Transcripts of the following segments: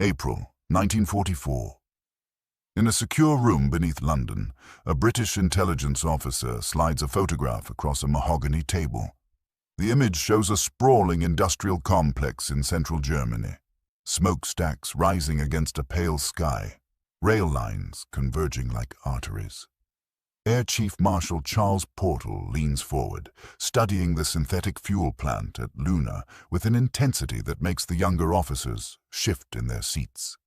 April 1944. In a secure room beneath London, a British intelligence officer slides a photograph across a mahogany table. The image shows a sprawling industrial complex in central Germany. Smokestacks rising against a pale sky, rail lines converging like arteries. Air Chief Marshal Charles Portal leans forward, studying the synthetic fuel plant at Leuna with an intensity that makes the younger officers shift in their seats.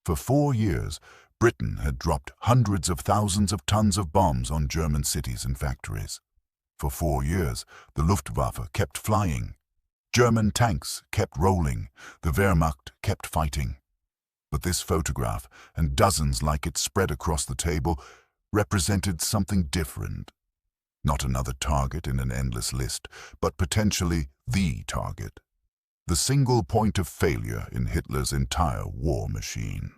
For 4 years, Britain had dropped hundreds of thousands of tons of bombs on German cities and factories. For 4 years, the Luftwaffe kept flying. German tanks kept rolling. The Wehrmacht kept fighting. But this photograph, and dozens like it spread across the table, represented something different. Not another target in an endless list, but potentially the target. The single point of failure in Hitler's entire war machine.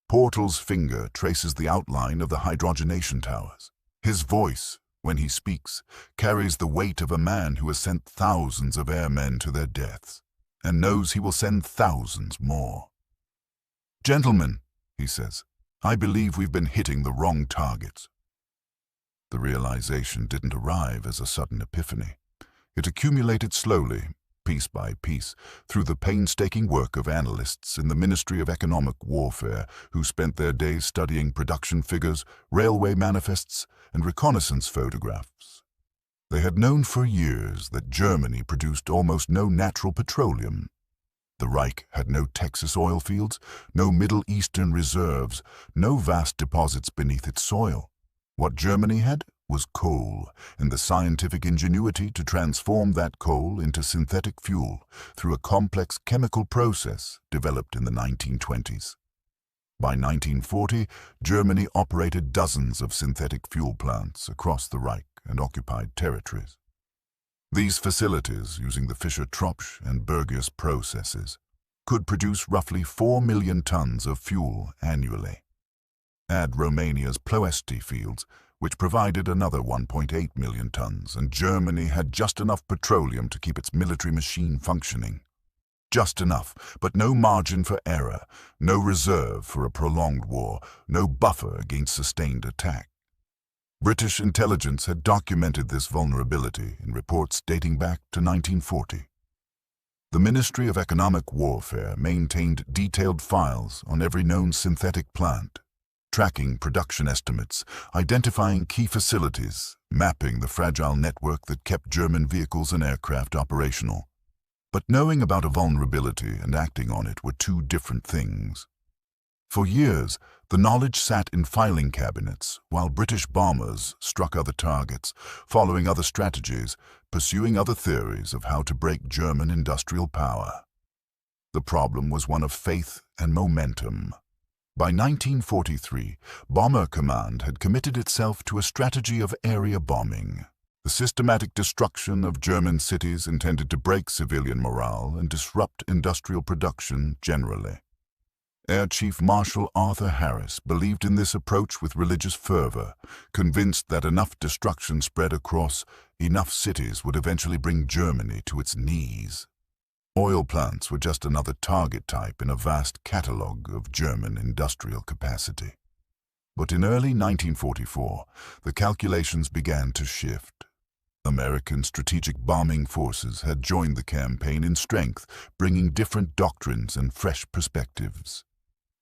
Portal's finger traces the outline of the hydrogenation towers. His voice, when he speaks, carries the weight of a man who has sent thousands of airmen to their deaths, and knows he will send thousands more. "Gentlemen," he says, "I believe we've been hitting the wrong targets." The realization didn't arrive as a sudden epiphany. It accumulated slowly, piece by piece, through the painstaking work of analysts in the Ministry of Economic Warfare who spent their days studying production figures, railway manifests, and reconnaissance photographs. They had known for years that Germany produced almost no natural petroleum. The Reich had no Texas oil fields, no Middle Eastern reserves, no vast deposits beneath its soil. What Germany had was coal, and the scientific ingenuity to transform that coal into synthetic fuel through a complex chemical process developed in the 1920s. By 1940, Germany operated dozens of synthetic fuel plants across the Reich and occupied territories. These facilities, using the Fischer-Tropsch and Burgers processes, could produce roughly 4 million tons of fuel annually. Add Romania's Ploiesti fields, which provided another 1.8 million tons, and Germany had just enough petroleum to keep its military machine functioning. Just enough, but no margin for error, no reserve for a prolonged war, no buffer against sustained attack. British intelligence had documented this vulnerability in reports dating back to 1940. The Ministry of Economic Warfare maintained detailed files on every known synthetic plant, tracking production estimates, identifying key facilities, mapping the fragile network that kept German vehicles and aircraft operational. But knowing about a vulnerability and acting on it were two different things. For years, the knowledge sat in filing cabinets while British bombers struck other targets, following other strategies, pursuing other theories of how to break German industrial power. The problem was one of faith and momentum. By 1943, Bomber Command had committed itself to a strategy of area bombing, the systematic destruction of German cities intended to break civilian morale and disrupt industrial production generally. Air Chief Marshal Arthur Harris believed in this approach with religious fervor, convinced that enough destruction spread across enough cities would eventually bring Germany to its knees. Oil plants were just another target type in a vast catalogue of German industrial capacity. But in early 1944, the calculations began to shift. American strategic bombing forces had joined the campaign in strength, bringing different doctrines and fresh perspectives.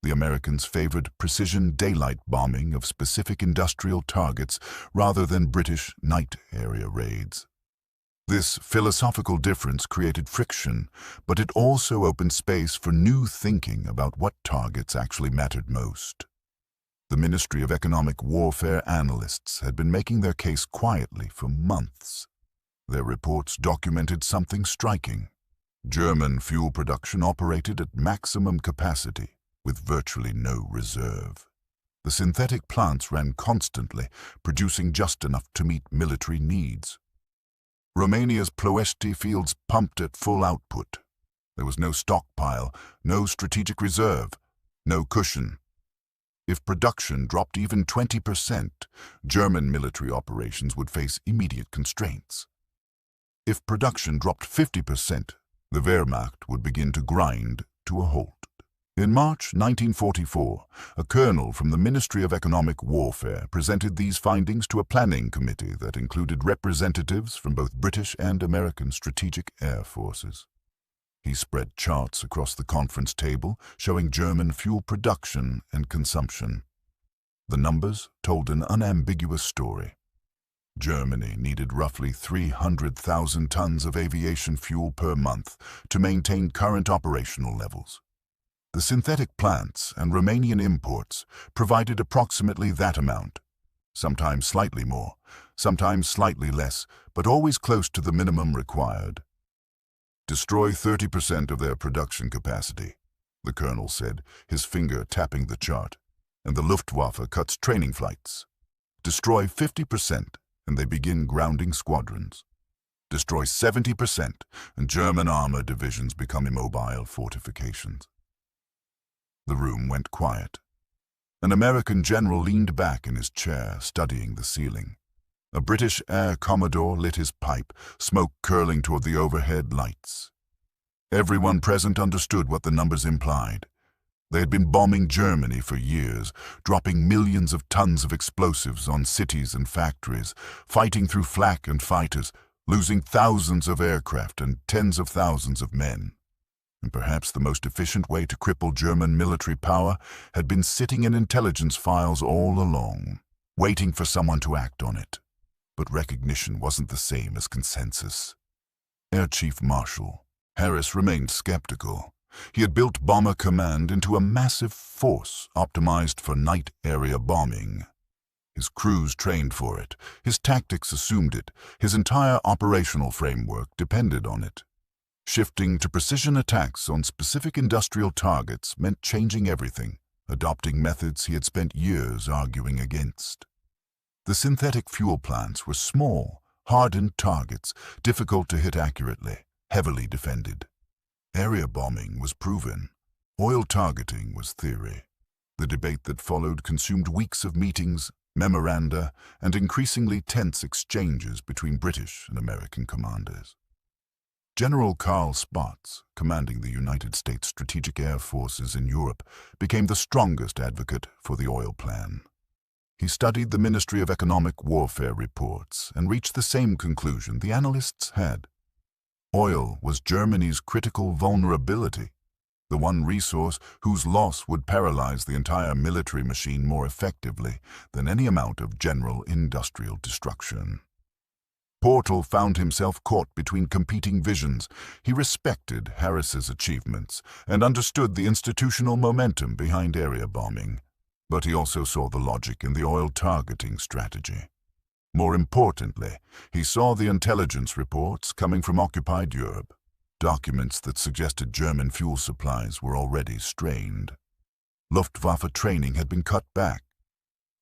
The Americans favored precision daylight bombing of specific industrial targets rather than British night area raids. This philosophical difference created friction, but it also opened space for new thinking about what targets actually mattered most. The Ministry of Economic Warfare analysts had been making their case quietly for months. Their reports documented something striking. German fuel production operated at maximum capacity, with virtually no reserve. The synthetic plants ran constantly, producing just enough to meet military needs. Romania's Ploiesti fields pumped at full output. There was no stockpile, no strategic reserve, no cushion. If production dropped even 20%, German military operations would face immediate constraints. If production dropped 50%, the Wehrmacht would begin to grind to a halt. In March 1944, a colonel from the Ministry of Economic Warfare presented these findings to a planning committee that included representatives from both British and American strategic air forces. He spread charts across the conference table showing German fuel production and consumption. The numbers told an unambiguous story. Germany needed roughly 300,000 tons of aviation fuel per month to maintain current operational levels. The synthetic plants and Romanian imports provided approximately that amount, sometimes slightly more, sometimes slightly less, but always close to the minimum required. Destroy 30% of their production capacity, the colonel said, his finger tapping the chart, and the Luftwaffe cuts training flights. Destroy 50%, and they begin grounding squadrons. Destroy 70%, and German armor divisions become immobile fortifications. The room went quiet. An American general leaned back in his chair, studying the ceiling. A British air commodore lit his pipe, smoke curling toward the overhead lights. Everyone present understood what the numbers implied. They had been bombing Germany for years, dropping millions of tons of explosives on cities and factories, fighting through flak and fighters, losing thousands of aircraft and tens of thousands of men. And perhaps the most efficient way to cripple German military power had been sitting in intelligence files all along, waiting for someone to act on it. But recognition wasn't the same as consensus. Air Chief Marshal Harris remained skeptical. He had built Bomber Command into a massive force optimized for night area bombing. His crews trained for it, his tactics assumed it, his entire operational framework depended on it. Shifting to precision attacks on specific industrial targets meant changing everything, adopting methods he had spent years arguing against. The synthetic fuel plants were small, hardened targets, difficult to hit accurately, heavily defended. Area bombing was proven. Oil targeting was theory. The debate that followed consumed weeks of meetings, memoranda, and increasingly tense exchanges between British and American commanders. General Carl Spaatz, commanding the United States Strategic Air Forces in Europe, became the strongest advocate for the oil plan. He studied the Ministry of Economic Warfare reports and reached the same conclusion the analysts had. Oil was Germany's critical vulnerability, the one resource whose loss would paralyze the entire military machine more effectively than any amount of general industrial destruction. Portal found himself caught between competing visions. He respected Harris's achievements and understood the institutional momentum behind area bombing, but he also saw the logic in the oil targeting strategy. More importantly, he saw the intelligence reports coming from occupied Europe, documents that suggested German fuel supplies were already strained. Luftwaffe training had been cut back.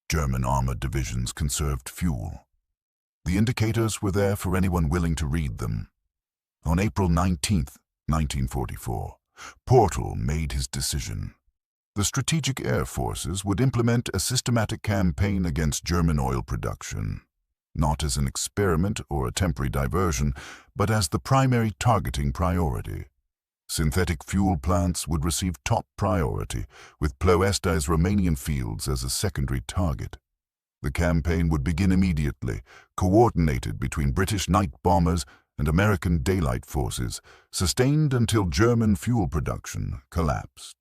German armored divisions conserved fuel. The indicators were there for anyone willing to read them. On April 19, 1944, Portal made his decision. The Strategic Air Forces would implement a systematic campaign against German oil production, not as an experiment or a temporary diversion, but as the primary targeting priority. Synthetic fuel plants would receive top priority, with Ploiesti's Romanian fields as a secondary target. The campaign would begin immediately, coordinated between British night bombers and American daylight forces, sustained until German fuel production collapsed.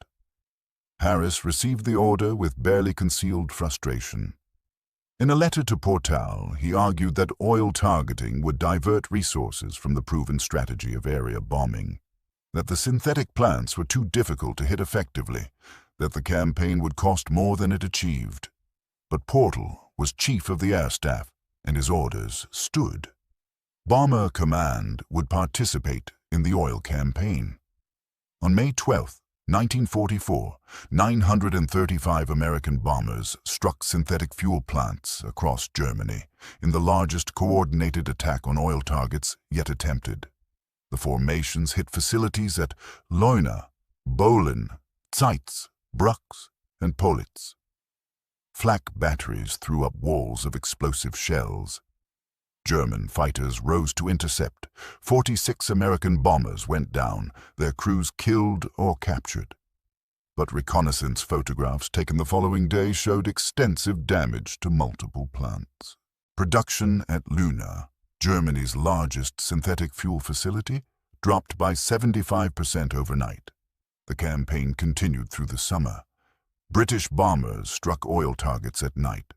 Harris received the order with barely concealed frustration. In a letter to Portal, he argued that oil targeting would divert resources from the proven strategy of area bombing, that the synthetic plants were too difficult to hit effectively, that the campaign would cost more than it achieved. But Portal was chief of the air staff, and his orders stood. Bomber Command would participate in the oil campaign. On May 12, 1944, 935 American bombers struck synthetic fuel plants across Germany in the largest coordinated attack on oil targets yet attempted. The formations hit facilities at Leuna, Bohlen, Zeitz, Brucks, and Politz. Flak batteries threw up walls of explosive shells. German fighters rose to intercept. 46 American bombers went down, their crews killed or captured. but reconnaissance photographs taken the following day showed extensive damage to multiple plants. Production at Leuna, Germany's largest synthetic fuel facility, dropped by 75% overnight. The campaign continued through the summer. British bombers struck oil targets at night.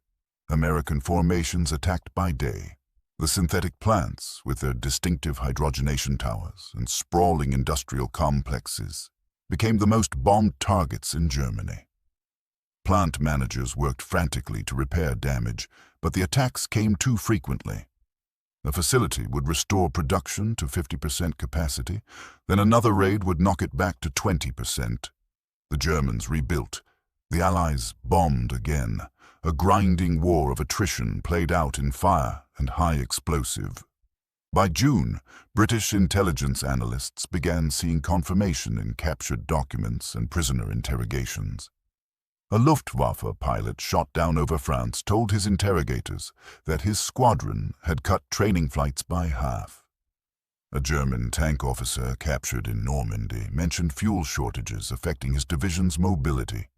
American formations attacked by day. The synthetic plants, with their distinctive hydrogenation towers and sprawling industrial complexes, became the most bombed targets in Germany. Plant managers worked frantically to repair damage, but the attacks came too frequently. A facility would restore production to 50% capacity, then another raid would knock it back to 20%. The Germans rebuilt. The Allies bombed again. A grinding war of attrition played out in fire and high explosive. By June, British intelligence analysts began seeing confirmation in captured documents and prisoner interrogations. A Luftwaffe pilot shot down over France told his interrogators that his squadron had cut training flights by half. A German tank officer captured in Normandy mentioned fuel shortages affecting his division's mobility.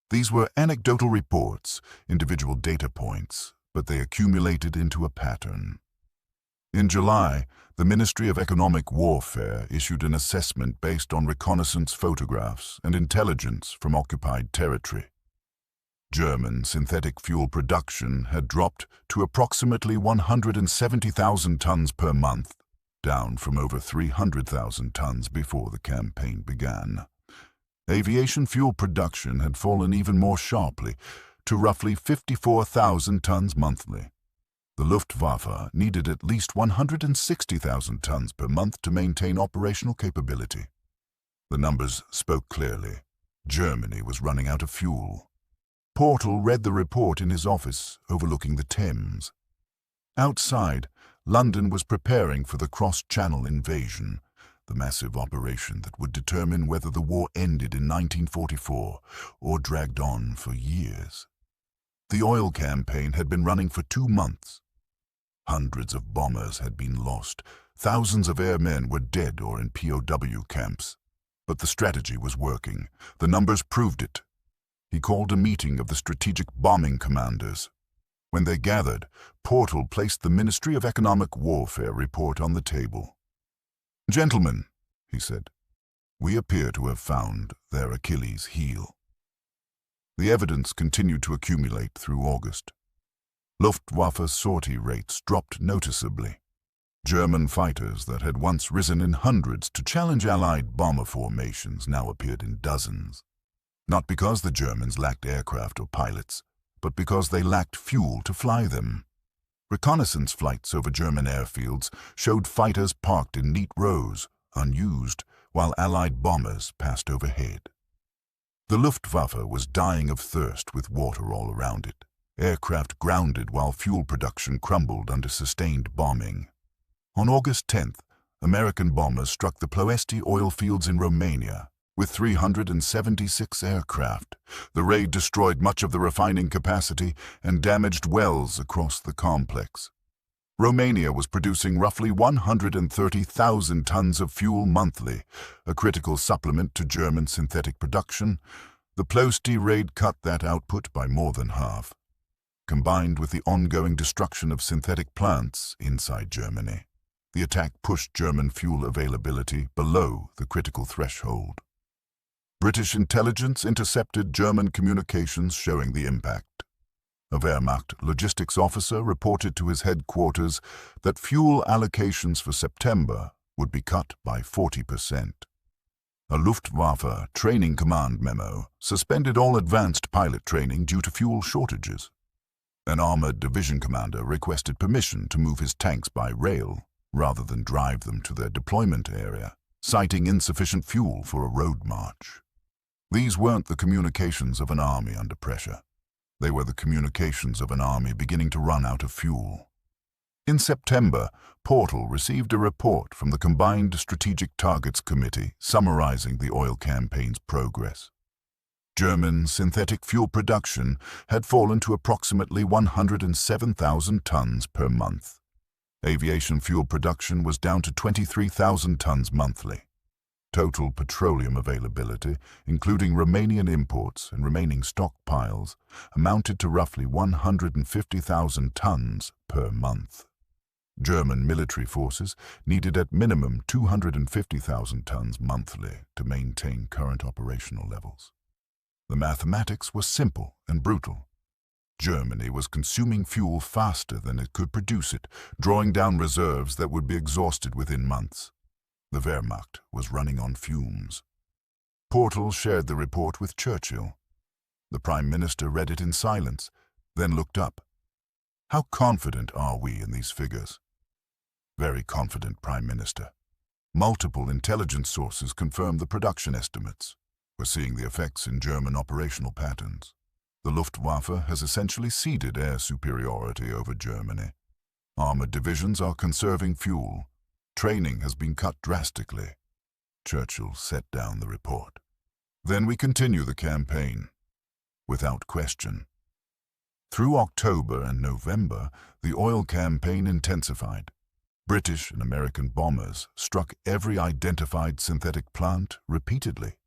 These were anecdotal reports, individual data points, but they accumulated into a pattern. In July, the Ministry of Economic Warfare issued an assessment based on reconnaissance photographs and intelligence from occupied territory. German synthetic fuel production had dropped to approximately 170,000 tons per month, down from over 300,000 tons before the campaign began. Aviation fuel production had fallen even more sharply, to roughly 54,000 tons monthly. The Luftwaffe needed at least 160,000 tons per month to maintain operational capability. The numbers spoke clearly. Germany was running out of fuel. Portal read the report in his office overlooking the Thames. Outside, London was preparing for the cross-channel invasion, the massive operation that would determine whether the war ended in 1944 or dragged on for years. The oil campaign had been running for 2 months. Hundreds of bombers had been lost. Thousands of airmen were dead or in POW camps. But the strategy was working. The numbers proved it. He called a meeting of the strategic bombing commanders. When they gathered, Portal placed the Ministry of Economic Warfare report on the table. "Gentlemen," he said, "we appear to have found their Achilles' heel." The evidence continued to accumulate through August. Luftwaffe sortie rates dropped noticeably. German fighters that had once risen in hundreds to challenge Allied bomber formations now appeared in dozens. Not because the Germans lacked aircraft or pilots, but because they lacked fuel to fly them. Reconnaissance flights over German airfields showed fighters parked in neat rows, unused, while Allied bombers passed overhead. The Luftwaffe was dying of thirst with water all around it. Aircraft grounded while fuel production crumbled under sustained bombing. On August 10th, American bombers struck the Ploiesti oil fields in Romania with 376 aircraft. The raid destroyed much of the refining capacity and damaged wells across the complex. Romania was producing roughly 130,000 tons of fuel monthly, a critical supplement to German synthetic production. The Ploiesti raid cut that output by more than half. Combined with the ongoing destruction of synthetic plants inside Germany, the attack pushed German fuel availability below the critical threshold. British intelligence intercepted German communications showing the impact. A Wehrmacht logistics officer reported to his headquarters that fuel allocations for September would be cut by 40%. A Luftwaffe training command memo suspended all advanced pilot training due to fuel shortages. An armored division commander requested permission to move his tanks by rail rather than drive them to their deployment area, citing insufficient fuel for a road march. These weren't the communications of an army under pressure. They were the communications of an army beginning to run out of fuel. In September, Portal received a report from the Combined Strategic Targets Committee summarizing the oil campaign's progress. German synthetic fuel production had fallen to approximately 107,000 tons per month. Aviation fuel production was down to 23,000 tons monthly. Total petroleum availability, including Romanian imports and remaining stockpiles, amounted to roughly 150,000 tons per month. German military forces needed at minimum 250,000 tons monthly to maintain current operational levels. The mathematics was simple and brutal. Germany was consuming fuel faster than it could produce it, drawing down reserves that would be exhausted within months. The Wehrmacht was running on fumes. Portal shared the report with Churchill. The Prime Minister read it in silence, then looked up. "How confident are we in these figures?" "Very confident, Prime Minister. Multiple intelligence sources confirm the production estimates. We're seeing the effects in German operational patterns. The Luftwaffe has essentially ceded air superiority over Germany. Armored divisions are conserving fuel. Training has been cut drastically." Churchill set down the report. "Then we continue the campaign." "Without question." Through October and November, the oil campaign intensified. British and American bombers struck every identified synthetic plant repeatedly.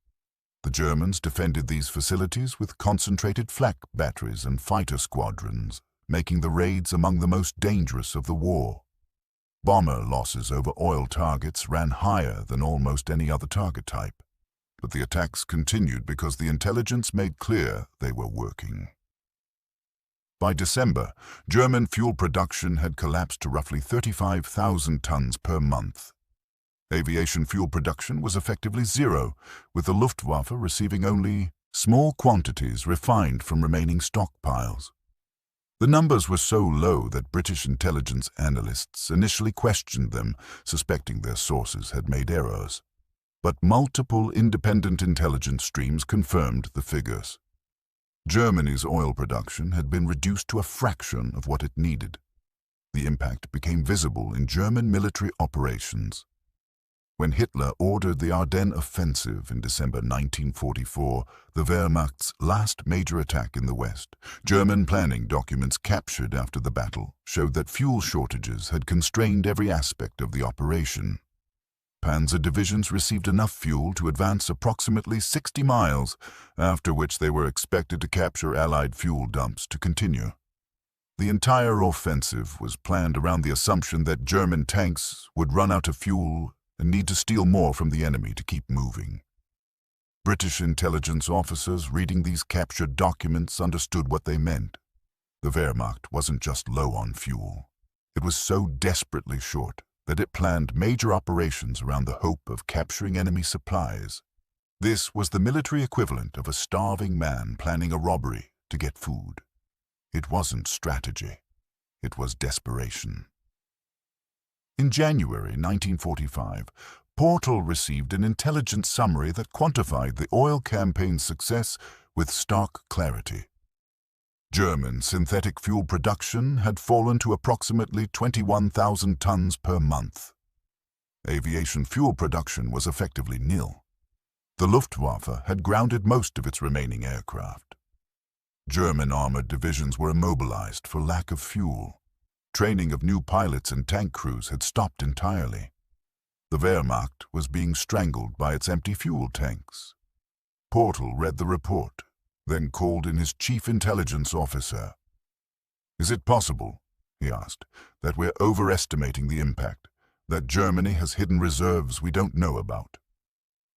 The Germans defended these facilities with concentrated flak batteries and fighter squadrons, making the raids among the most dangerous of the war. Bomber losses over oil targets ran higher than almost any other target type, but the attacks continued because the intelligence made clear they were working. By December, German fuel production had collapsed to roughly 35,000 tons per month. Aviation fuel production was effectively zero, with the Luftwaffe receiving only small quantities refined from remaining stockpiles. The numbers were so low that British intelligence analysts initially questioned them, suspecting their sources had made errors. But multiple independent intelligence streams confirmed the figures. Germany's oil production had been reduced to a fraction of what it needed. The impact became visible in German military operations. When Hitler ordered the Ardennes offensive in December 1944, the Wehrmacht's last major attack in the West, German planning documents captured after the battle showed that fuel shortages had constrained every aspect of the operation. Panzer divisions received enough fuel to advance approximately 60 miles, after which they were expected to capture Allied fuel dumps to continue. The entire offensive was planned around the assumption that German tanks would run out of fuel and need to steal more from the enemy to keep moving. British intelligence officers reading these captured documents understood what they meant. The Wehrmacht wasn't just low on fuel. It was so desperately short that it planned major operations around the hope of capturing enemy supplies. This was the military equivalent of a starving man planning a robbery to get food. It wasn't strategy. It was desperation. In January 1945, Portal received an intelligence summary that quantified the oil campaign's success with stark clarity. German synthetic fuel production had fallen to approximately 21,000 tons per month. Aviation fuel production was effectively nil. The Luftwaffe had grounded most of its remaining aircraft. German armored divisions were immobilized for lack of fuel. Training of new pilots and tank crews had stopped entirely. The Wehrmacht was being strangled by its empty fuel tanks. Portal read the report, then called in his chief intelligence officer. "Is it possible," he asked, "that we're overestimating the impact, that Germany has hidden reserves we don't know about?"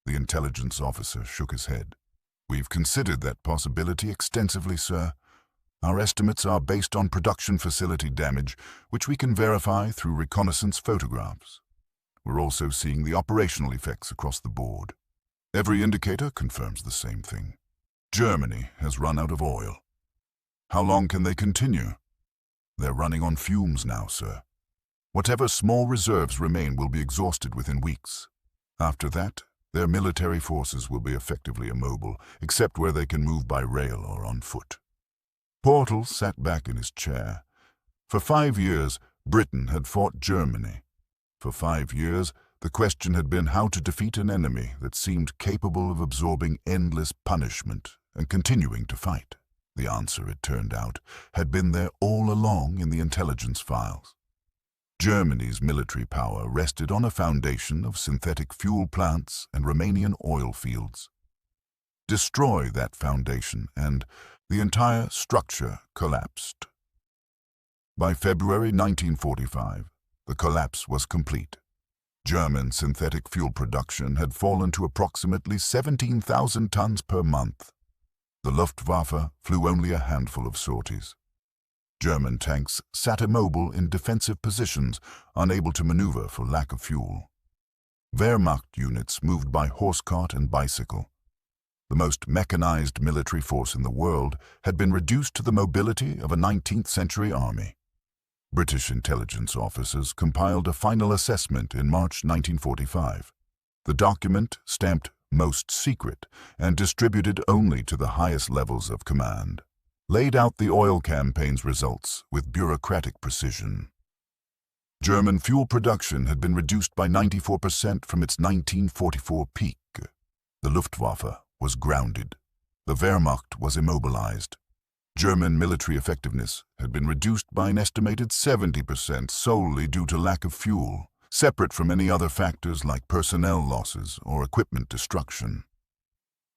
The intelligence officer shook his head. "We've considered that possibility extensively, sir. Our estimates are based on production facility damage, which we can verify through reconnaissance photographs. We're also seeing the operational effects across the board. Every indicator confirms the same thing. Germany has run out of oil. How long can they continue? They're running on fumes now, sir. Whatever small reserves remain will be exhausted within weeks. After that, their military forces will be effectively immobile, except where they can move by rail or on foot." Portal sat back in his chair. For 5 years, Britain had fought Germany. For 5 years, the question had been how to defeat an enemy that seemed capable of absorbing endless punishment and continuing to fight. The answer, it turned out, had been there all along in the intelligence files. Germany's military power rested on a foundation of synthetic fuel plants and Romanian oil fields. Destroy that foundation, and the entire structure collapsed. By February 1945, the collapse was complete. German synthetic fuel production had fallen to approximately 17,000 tons per month. The Luftwaffe flew only a handful of sorties. German tanks sat immobile in defensive positions, unable to maneuver for lack of fuel. Wehrmacht units moved by horse cart and bicycle. The most mechanized military force in the world had been reduced to the mobility of a 19th century army. British intelligence officers compiled a final assessment in March 1945. The document, stamped "Most Secret" and distributed only to the highest levels of command, laid out the oil campaign's results with bureaucratic precision. German fuel production had been reduced by 94% from its 1944 peak. The Luftwaffe was grounded. The Wehrmacht was immobilized. German military effectiveness had been reduced by an estimated 70% solely due to lack of fuel, separate from any other factors like personnel losses or equipment destruction.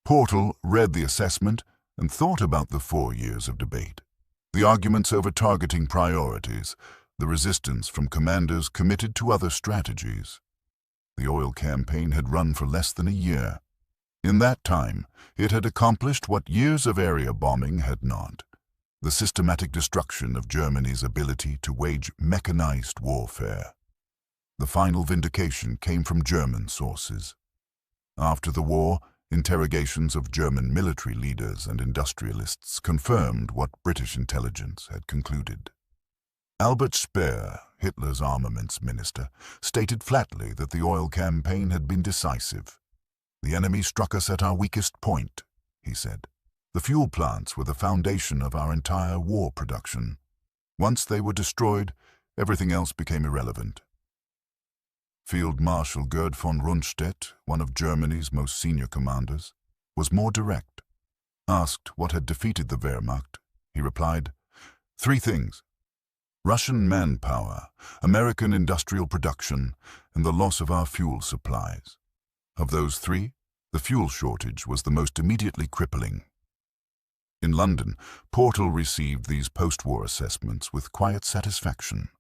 Portal read the assessment and thought about the 4 years of debate, the arguments over targeting priorities, the resistance from commanders committed to other strategies. The oil campaign had run for less than a year. In that time, it had accomplished what years of area bombing had not: the systematic destruction of Germany's ability to wage mechanized warfare. The final vindication came from German sources. After the war, interrogations of German military leaders and industrialists confirmed what British intelligence had concluded. Albert Speer, Hitler's armaments minister, stated flatly that the oil campaign had been decisive. "The enemy struck us at our weakest point," he said. "The fuel plants were the foundation of our entire war production. Once they were destroyed, everything else became irrelevant." Field Marshal Gerd von Rundstedt, one of Germany's most senior commanders, was more direct. Asked what had defeated the Wehrmacht, he replied, "3 things: Russian manpower, American industrial production, and the loss of our fuel supplies. Of those 3, the fuel shortage was the most immediately crippling." In London, Portal received these post-war assessments with quiet satisfaction.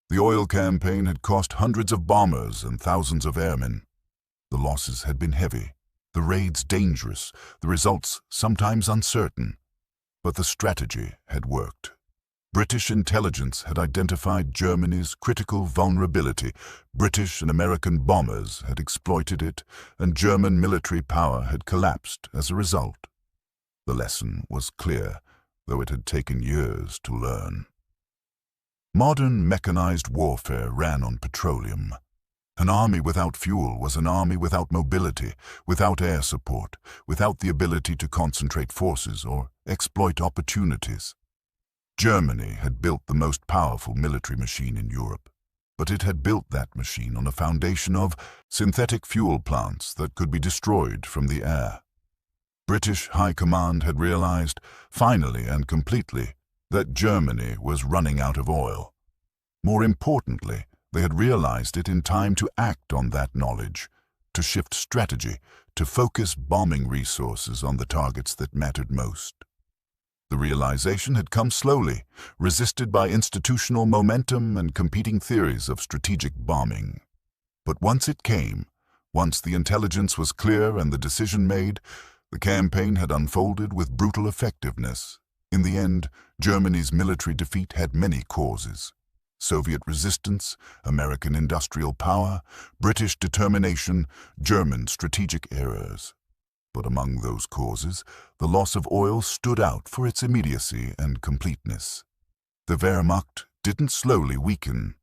The oil campaign had cost hundreds of bombers and thousands of airmen. The losses had been heavy, the raids dangerous, the results sometimes uncertain. But the strategy had worked. British intelligence had identified Germany's critical vulnerability. British and American bombers had exploited it, and German military power had collapsed as a result. The lesson was clear, though it had taken years to learn. Modern mechanized warfare ran on petroleum. An army without fuel was an army without mobility, without air support, without the ability to concentrate forces or exploit opportunities. Germany had built the most powerful military machine in Europe, but it had built that machine on a foundation of synthetic fuel plants that could be destroyed from the air. British High Command had realized, finally and completely, that Germany was running out of oil. More importantly, they had realized it in time to act on that knowledge, to shift strategy, to focus bombing resources on the targets that mattered most. The realization had come slowly, resisted by institutional momentum and competing theories of strategic bombing. But once it came, once the intelligence was clear and the decision made, the campaign had unfolded with brutal effectiveness. In the end, Germany's military defeat had many causes: Soviet resistance, American industrial power, British determination, German strategic errors. But among those causes, the loss of oil stood out for its immediacy and completeness. The Wehrmacht didn't slowly weaken.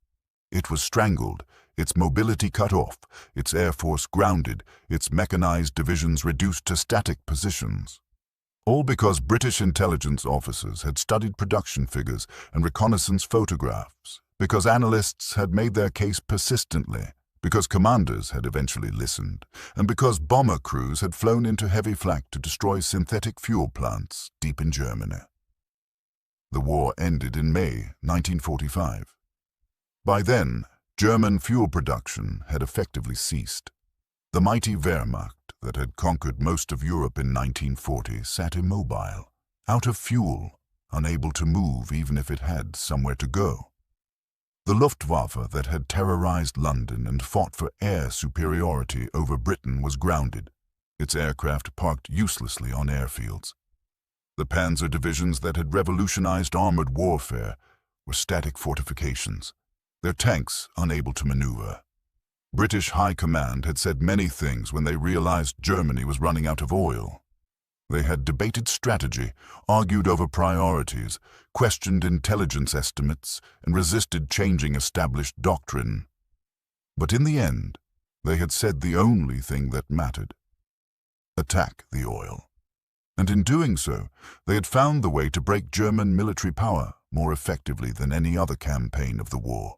It was strangled, its mobility cut off, its air force grounded, its mechanized divisions reduced to static positions. All because British intelligence officers had studied production figures and reconnaissance photographs, because analysts had made their case persistently, because commanders had eventually listened, and because bomber crews had flown into heavy flak to destroy synthetic fuel plants deep in Germany. The war ended in May 1945. By then, German fuel production had effectively ceased. The mighty Wehrmacht that had conquered most of Europe in 1940 sat immobile, out of fuel, unable to move even if it had somewhere to go. The Luftwaffe that had terrorized London and fought for air superiority over Britain was grounded, its aircraft parked uselessly on airfields. The Panzer divisions that had revolutionized armored warfare were static fortifications, their tanks unable to maneuver. British High Command had said many things when they realized Germany was running out of oil. They had debated strategy, argued over priorities, questioned intelligence estimates, and resisted changing established doctrine. But in the end, they had said the only thing that mattered: attack the oil. And in doing so, they had found the way to break German military power more effectively than any other campaign of the war.